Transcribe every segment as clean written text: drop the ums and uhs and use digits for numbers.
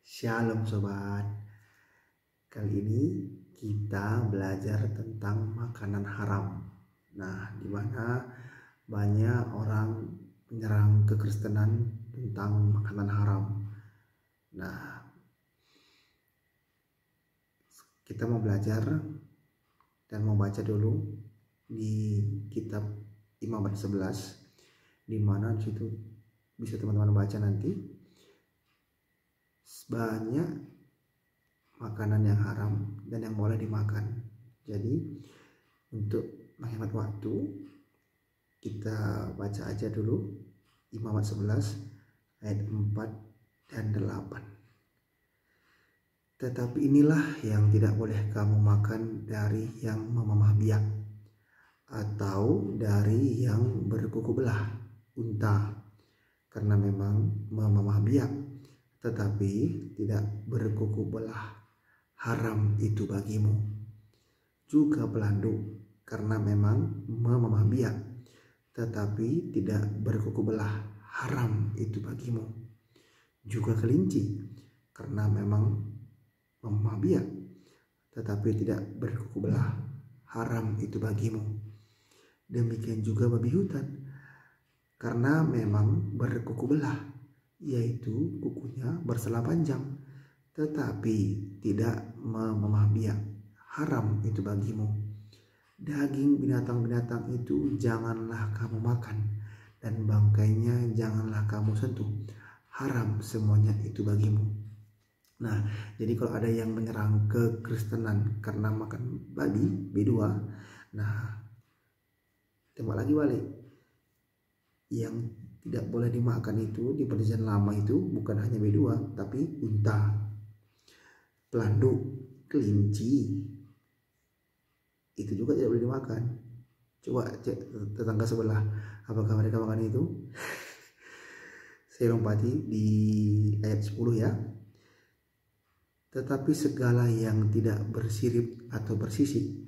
Shalom sobat. Kali ini kita belajar tentang makanan haram. Nah, di mana banyak orang menyerang kekristenan tentang makanan haram. Nah, kita mau belajar dan mau baca dulu di kitab Imamat 11, di mana di situ bisa teman-teman baca nanti. Banyak makanan yang haram dan yang boleh dimakan. Jadi untuk menghemat waktu, kita baca aja dulu Imamat 11 ayat 4 dan 8. Tetapi inilah yang tidak boleh kamu makan dari yang memamah biak, atau dari yang berkuku belah unta, karena memang memamah biak tetapi tidak berkuku belah haram itu bagimu. Juga pelanduk, karena memang memamah biak tetapi tidak berkuku belah haram itu bagimu. Juga kelinci, karena memang memamah biak tetapi tidak berkuku belah haram itu bagimu. Demikian juga babi hutan, karena memang berkuku belah, yaitu kukunya bersela panjang, tetapi tidak memamah biak, haram itu bagimu. Daging binatang-binatang itu janganlah kamu makan, dan bangkainya janganlah kamu sentuh, haram semuanya itu bagimu. Nah, jadi kalau ada yang menyerang kekristenan karena makan babi, B2, nah tembak lagi balik. Yang tidak boleh dimakan itu di perjanjian lama itu bukan hanya B2, tapi unta, pelanduk, kelinci, itu juga tidak boleh dimakan. Coba cek tetangga sebelah, apakah mereka makan itu? Saya lompati di ayat 10 ya. Tetapi segala yang tidak bersirip atau bersisik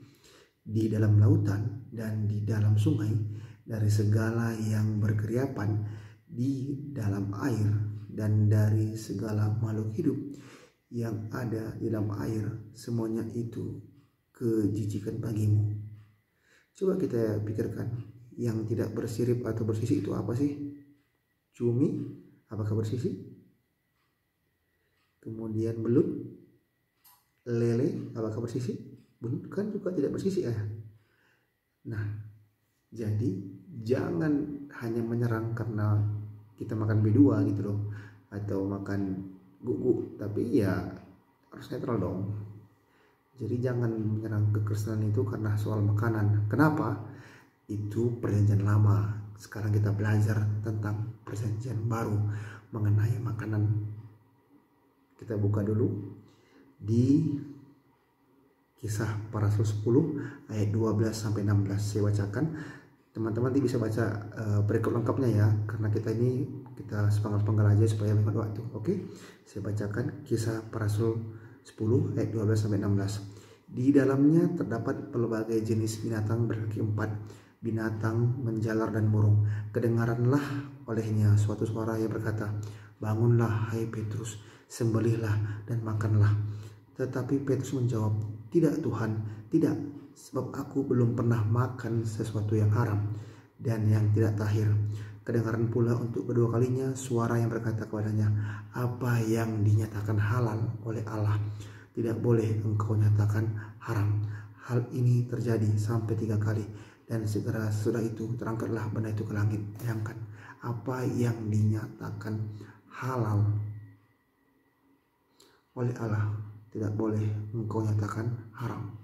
di dalam lautan dan di dalam sungai, dari segala yang berkeriapan di dalam air, dan dari segala makhluk hidup yang ada di dalam air, semuanya itu kejijikan bagimu. Coba kita pikirkan, yang tidak bersirip atau bersisik itu apa sih? Cumi, apakah bersisik? Kemudian belut, lele, apakah bersisik? Belut kan juga tidak bersisik ya. Nah, jadi jangan hanya menyerang karena kita makan B2 gitu loh, atau makan gugu, tapi ya harus netral dong. Jadi jangan menyerang kekristenan itu karena soal makanan. Kenapa? Itu perjanjian lama. Sekarang kita belajar tentang perjanjian baru mengenai makanan. Kita buka dulu di Kisah Para Rasul 10 ayat 12 sampai 16. Saya bacakan. Teman-teman nanti bisa baca berikut lengkapnya ya, karena kita sepenggal-penggal aja supaya hemat waktu. Oke, saya bacakan Kisah Para Rasul 10 ayat 12 sampai 16. Di dalamnya terdapat pelbagai jenis binatang berkaki empat, binatang menjalar dan burung. Kedengaranlah olehnya suatu suara yang berkata, "Bangunlah hai Petrus, sembelihlah dan makanlah." Tetapi Petrus menjawab, "Tidak Tuhan, tidak, sebab aku belum pernah makan sesuatu yang haram dan yang tidak tahir." Kedengaran pula untuk kedua kalinya suara yang berkata kepadanya, "Apa yang dinyatakan halal oleh Allah, tidak boleh engkau nyatakan haram." Hal ini terjadi sampai 3 kali, dan segera sesudah itu terangkatlah benda itu ke langit. Bayangkan, apa yang dinyatakan halal oleh Allah tidak boleh engkau nyatakan haram.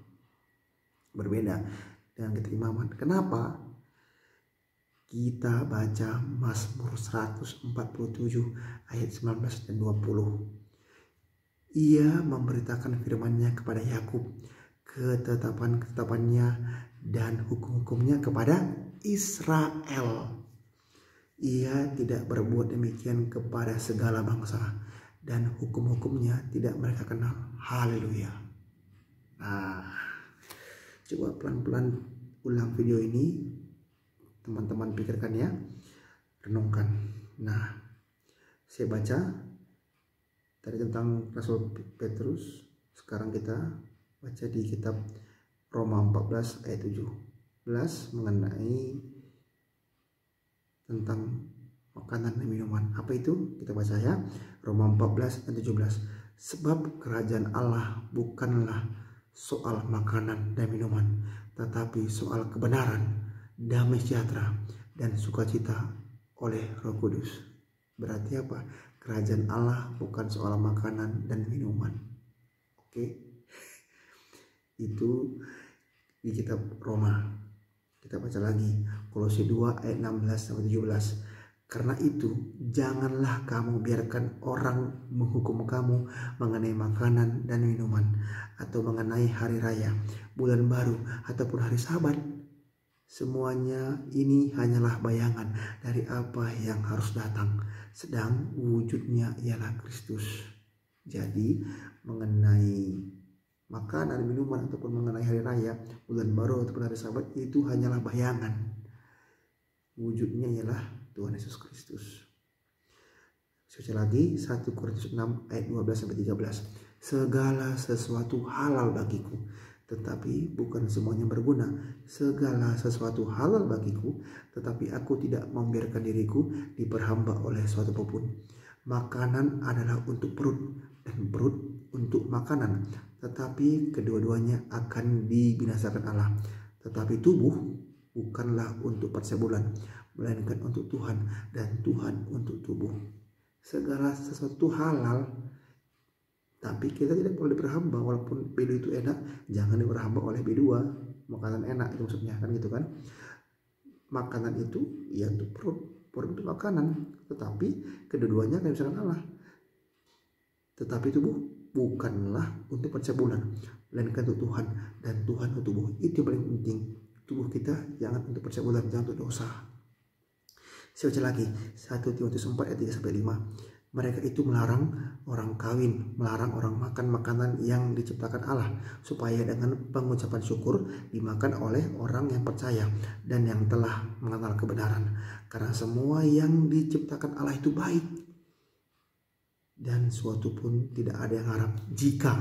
Berbeda dengan kitab Imamat. Kenapa? Kita baca Mazmur 147 ayat 19 dan 20. Ia memberitakan firman-Nya kepada Yakub, ketetapan-ketetapannya dan hukum-hukumnya kepada Israel. Ia tidak berbuat demikian kepada segala bangsa, dan hukum-hukumnya tidak mereka kenal. Haleluya. Nah, coba pelan-pelan ulang video ini, teman-teman pikirkan ya, renungkan. Nah, saya baca Tadi tentang Rasul Petrus, sekarang kita baca di kitab Roma 14 ayat 17 mengenai tentang makanan dan minuman. Apa itu? Kita baca ya. Roma 14 ayat 17. Sebab kerajaan Allah bukanlah soal makanan dan minuman, tetapi soal kebenaran, damai sejahtera, dan sukacita oleh Roh Kudus. Berarti apa? Kerajaan Allah bukan soal makanan dan minuman. Oke. Itu di kitab Roma. Kita baca lagi Kolose 2 ayat 16 sampai 17. Karena itu janganlah kamu biarkan orang menghukum kamu mengenai makanan dan minuman, atau mengenai hari raya, bulan baru, ataupun hari Sabat. Semuanya ini hanyalah bayangan dari apa yang harus datang, sedang wujudnya ialah Kristus. Jadi mengenai makanan, minuman, ataupun mengenai hari raya, bulan baru, ataupun hari Sabat, itu hanyalah bayangan. Wujudnya ialah Tuhan Yesus Kristus. Baca lagi 1 Korintus 6 ayat 12 sampai 13. Segala sesuatu halal bagiku, tetapi bukan semuanya berguna. Segala sesuatu halal bagiku, tetapi aku tidak membiarkan diriku diperhamba oleh suatu apapun. Makanan adalah untuk perut, dan perut untuk makanan, tetapi kedua-duanya akan dibinasakan Allah. Tetapi tubuh bukanlah untuk percabulan, melainkan untuk Tuhan, dan Tuhan untuk tubuh. Segala sesuatu halal, tapi kita tidak boleh berhamba. Walaupun B2 itu enak, jangan diberhamba oleh B2. Makanan enak itu maksudnya, kan gitu kan. Makanan itu ya untuk perut, perut untuk makanan, tetapi kedua-duanya akan dibinasakan Allah. Tetapi tubuh bukanlah untuk percabulan, melainkan untuk Tuhan, dan Tuhan untuk tubuh. Itu yang paling penting. Tubuh kita jangan untuk percabulan, jangan untuk dosa. Saya baca lagi 1 Timotius 4 ayat 3-5. Mereka itu melarang orang kawin, melarang orang makan makanan yang diciptakan Allah, supaya dengan pengucapan syukur dimakan oleh orang yang percaya dan yang telah mengenal kebenaran. Karena semua yang diciptakan Allah itu baik, dan suatu pun tidak ada yang haram jika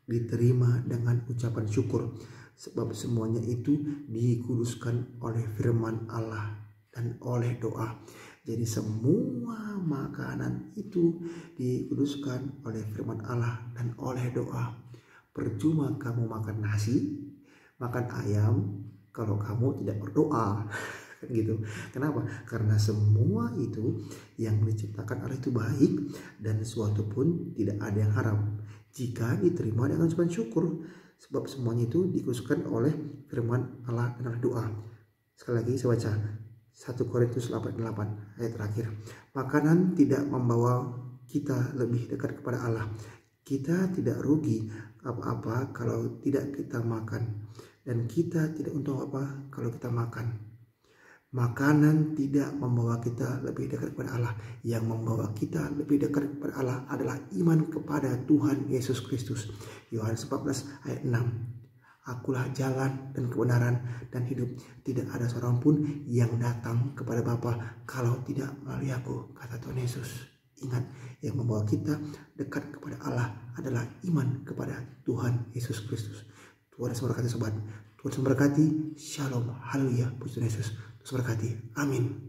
diterima dengan ucapan syukur, sebab semuanya itu dikuduskan oleh firman Allah dan oleh doa. Jadi semua makanan itu dikuduskan oleh firman Allah dan oleh doa. Percuma kamu makan nasi, makan ayam, kalau kamu tidak berdoa. Gitu. Kenapa? Karena semua itu yang diciptakan Allah itu baik, dan suatu pun tidak ada yang haram jika diterima dengan ucapan syukur, sebab semuanya itu dikuduskan oleh firman Allah dan oleh doa. Sekali lagi saya baca 1 Korintus 8 ayat terakhir. Makanan tidak membawa kita lebih dekat kepada Allah. Kita tidak rugi apa-apa kalau tidak kita makan, dan kita tidak untung apa kalau kita makan. Makanan tidak membawa kita lebih dekat kepada Allah. Yang membawa kita lebih dekat kepada Allah adalah iman kepada Tuhan Yesus Kristus. Yohanes 14 ayat 6. Akulah jalan dan kebenaran dan hidup. Tidak ada seorang pun yang datang kepada Bapa kalau tidak melalui aku, kata Tuhan Yesus. Ingat, yang membawa kita dekat kepada Allah adalah iman kepada Tuhan Yesus Kristus. Tuhan Yesus memberkati sobat. Tuhan Yesus memberkati. Shalom. Haleluya. Puji Tuhan Yesus. Terus berkati. Amin.